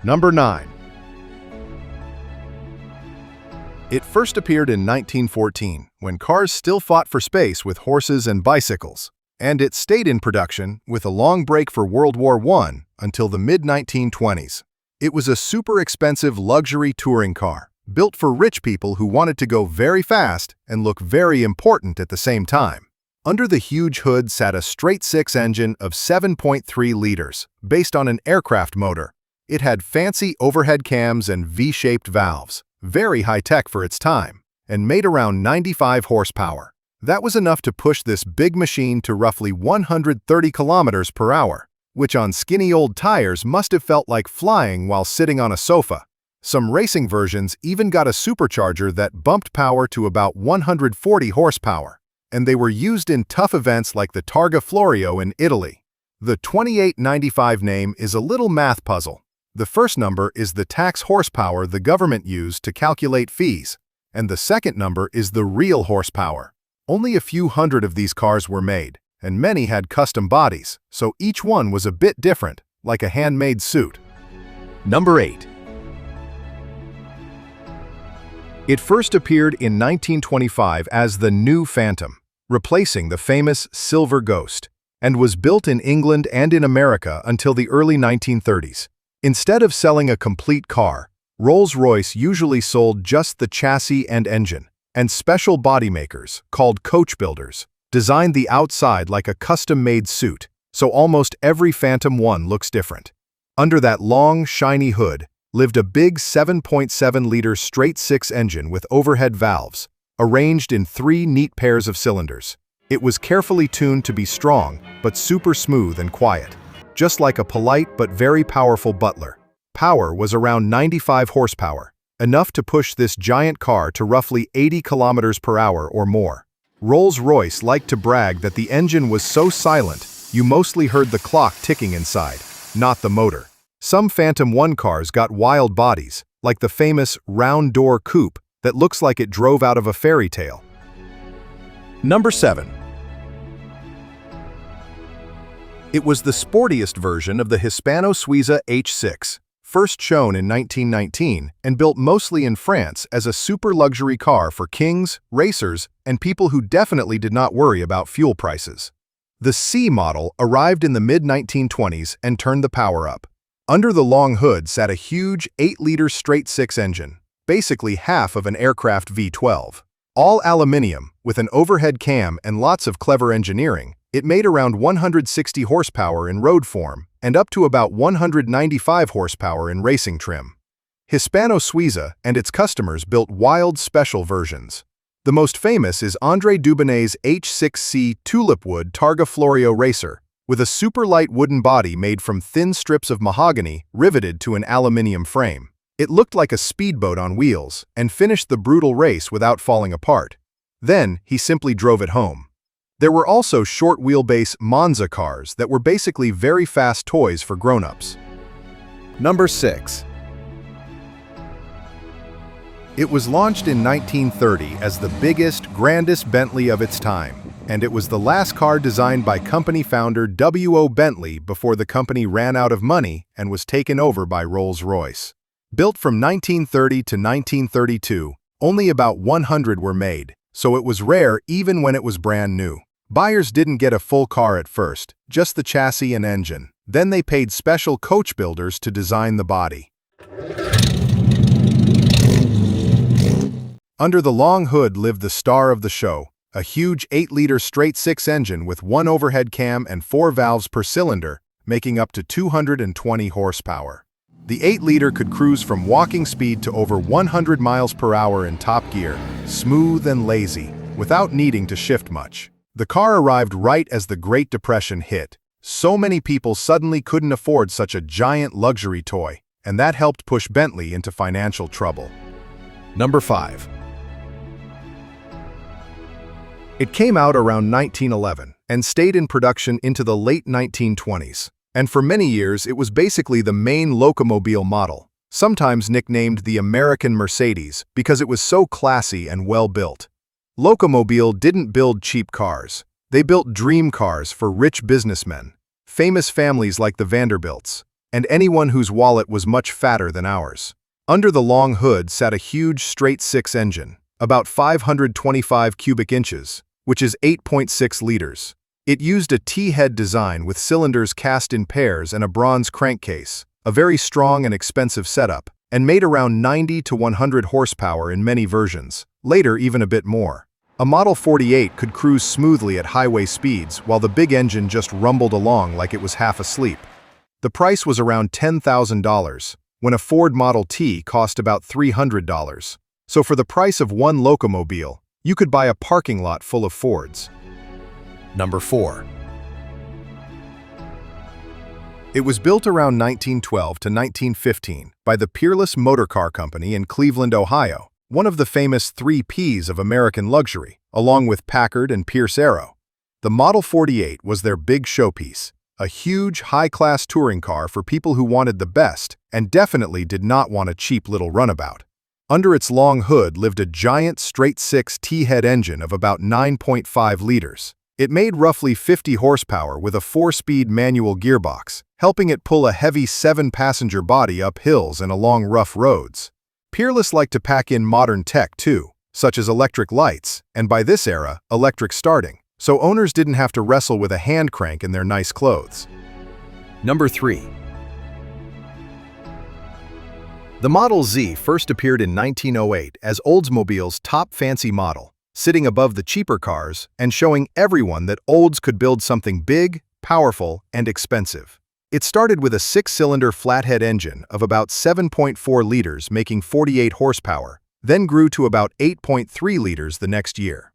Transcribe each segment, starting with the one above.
Number 9. It first appeared in 1914, when cars still fought for space with horses and bicycles, and it stayed in production with a long break for World War I until the mid-1920s. It was a super expensive luxury touring car, built for rich people who wanted to go very fast and look very important at the same time. Under the huge hood sat a straight-six engine of 7.3 liters, based on an aircraft motor. It had fancy overhead cams and V-shaped valves, very high-tech for its time, and made around 95 horsepower. That was enough to push this big machine to roughly 130 kilometers per hour, which on skinny old tires must have felt like flying while sitting on a sofa. Some racing versions even got a supercharger that bumped power to about 140 horsepower, and they were used in tough events like the Targa Florio in Italy. The 2895 name is a little math puzzle. The first number is the tax horsepower the government used to calculate fees, and the second number is the real horsepower. Only a few hundred of these cars were made, and many had custom bodies, so each one was a bit different, like a handmade suit. Number 8. It first appeared in 1925 as the new Phantom, replacing the famous Silver Ghost, and was built in England and in America until the early 1930s. Instead of selling a complete car, Rolls-Royce usually sold just the chassis and engine, and special body makers, called coach builders, designed the outside like a custom-made suit, so almost every Phantom I looks different. Under that long, shiny hood lived a big 7.7-liter straight-six engine with overhead valves, arranged in 3 neat pairs of cylinders. It was carefully tuned to be strong, but super smooth and quiet, just like a polite but very powerful butler. Power was around 95 horsepower, enough to push this giant car to roughly 80 kilometers per hour or more. Rolls-Royce liked to brag that the engine was so silent, you mostly heard the clock ticking inside, not the motor. Some Phantom I cars got wild bodies, like the famous round-door coupe that looks like it drove out of a fairy tale. Number 7. It was the sportiest version of the Hispano-Suiza H6, first shown in 1919 and built mostly in France as a super luxury car for kings, racers, and people who definitely did not worry about fuel prices. The C model arrived in the mid-1920s and turned the power up. Under the long hood sat a huge 8-liter straight-six engine, basically half of an aircraft V12. All aluminium, with an overhead cam and lots of clever engineering, it made around 160 horsepower in road form and up to about 195 horsepower in racing trim. Hispano-Suiza and its customers built wild special versions. The most famous is André Dubonet's H6C tulipwood Targa Florio racer, with a super light wooden body made from thin strips of mahogany riveted to an aluminium frame. It looked like a speedboat on wheels and finished the brutal race without falling apart. Then he simply drove it home. There were also short-wheelbase Monza cars that were basically very fast toys for grown-ups. Number 6. It was launched in 1930 as the biggest, grandest Bentley of its time, and it was the last car designed by company founder W.O. Bentley before the company ran out of money and was taken over by Rolls-Royce. Built from 1930 to 1932, only about 100 were made, so it was rare even when it was brand new. Buyers didn't get a full car at first, just the chassis and engine. Then they paid special coach builders to design the body. Under the long hood lived the star of the show, a huge 8-liter straight-six engine with 1 overhead cam and 4 valves per cylinder, making up to 220 horsepower. The 8-liter could cruise from walking speed to over 100 miles per hour in top gear, smooth and lazy, without needing to shift much. The car arrived right as the Great Depression hit. So many people suddenly couldn't afford such a giant luxury toy, and that helped push Bentley into financial trouble. Number 5. It came out around 1911 and stayed in production into the late 1920s. And for many years, it was basically the main Locomobile model, sometimes nicknamed the American Mercedes because it was so classy and well-built. Locomobile didn't build cheap cars. They built dream cars for rich businessmen, famous families like the Vanderbilts, and anyone whose wallet was much fatter than ours. Under the long hood sat a huge straight-six engine, about 525 cubic inches, which is 8.6 liters. It used a T-head design with cylinders cast in pairs and a bronze crankcase, a very strong and expensive setup, and made around 90 to 100 horsepower in many versions, later even a bit more. A Model 48 could cruise smoothly at highway speeds while the big engine just rumbled along like it was half asleep. The price was around $10,000, when a Ford Model T cost about $300. So for the price of one Locomobile, you could buy a parking lot full of Fords. Number 4. It was built around 1912 to 1915 by the Peerless Motor Car Company in Cleveland, Ohio, one of the famous 3 Ps of American luxury, along with Packard and Pierce Arrow. The Model 48 was their big showpiece, a huge, high-class touring car for people who wanted the best and definitely did not want a cheap little runabout. Under its long hood lived a giant straight-six T-head engine of about 9.5 liters. It made roughly 50 horsepower with a 4-speed manual gearbox, helping it pull a heavy 7-passenger body up hills and along rough roads. Peerless liked to pack in modern tech too, such as electric lights, and by this era, electric starting, so owners didn't have to wrestle with a hand crank in their nice clothes. Number 3. The Model Z first appeared in 1908 as Oldsmobile's top fancy model, sitting above the cheaper cars and showing everyone that Olds could build something big, powerful, and expensive. It started with a 6-cylinder flathead engine of about 7.4 liters making 48 horsepower, then grew to about 8.3 liters the next year.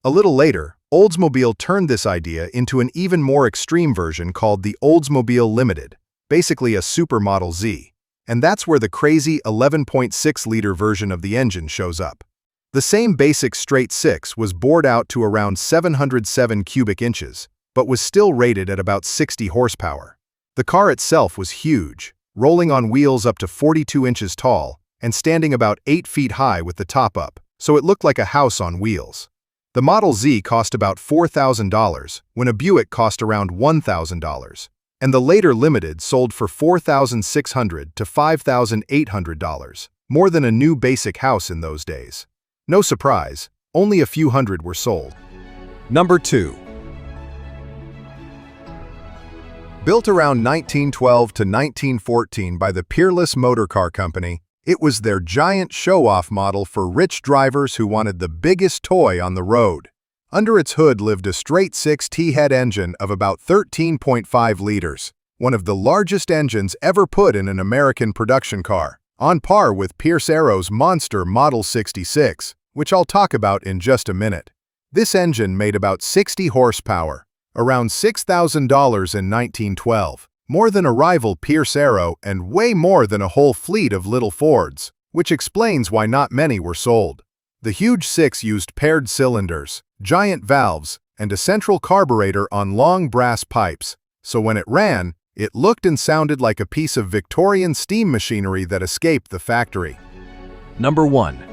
A little later, Oldsmobile turned this idea into an even more extreme version called the Oldsmobile Limited, basically a super Model Z, and that's where the crazy 11.6-liter version of the engine shows up. The same basic straight-six was bored out to around 707 cubic inches, but was still rated at about 60 horsepower. The car itself was huge, rolling on wheels up to 42 inches tall and standing about 8 feet high with the top up, so it looked like a house on wheels. The Model Z cost about $4,000 when a Buick cost around $1,000, and the later Limited sold for $4,600 to $5,800, more than a new basic house in those days. No surprise, only a few hundred were sold. Number 2. Built around 1912 to 1914 by the Peerless Motor Car Company, it was their giant show-off model for rich drivers who wanted the biggest toy on the road. Under its hood lived a straight-six T-head engine of about 13.5 liters, one of the largest engines ever put in an American production car, on par with Pierce Arrow's monster Model 66, which I'll talk about in just a minute. This engine made about 60 horsepower, around $6,000 in 1912, more than a rival Pierce Arrow and way more than a whole fleet of little Fords, which explains why not many were sold. The huge six used paired cylinders, giant valves, and a central carburetor on long brass pipes, so when it ran, it looked and sounded like a piece of Victorian steam machinery that escaped the factory. Number 1.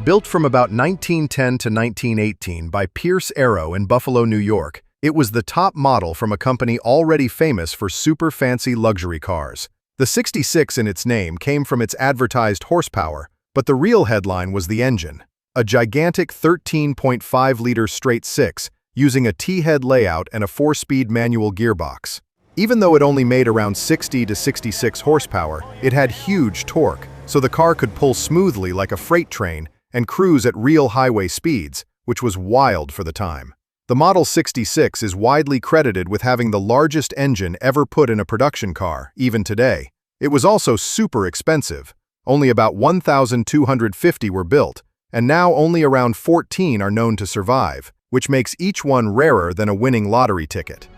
Built from about 1910 to 1918 by Pierce Arrow in Buffalo, New York, it was the top model from a company already famous for super fancy luxury cars. The 66 in its name came from its advertised horsepower, but the real headline was the engine, a gigantic 13.5-liter straight-six using a T-head layout and a 4-speed manual gearbox. Even though it only made around 60 to 66 horsepower, it had huge torque, so the car could pull smoothly like a freight train and cruise at real highway speeds, which was wild for the time. The Model 66 is widely credited with having the largest engine ever put in a production car, even today. It was also super expensive. Only about 1,250 were built, and now only around 14 are known to survive, which makes each one rarer than a winning lottery ticket.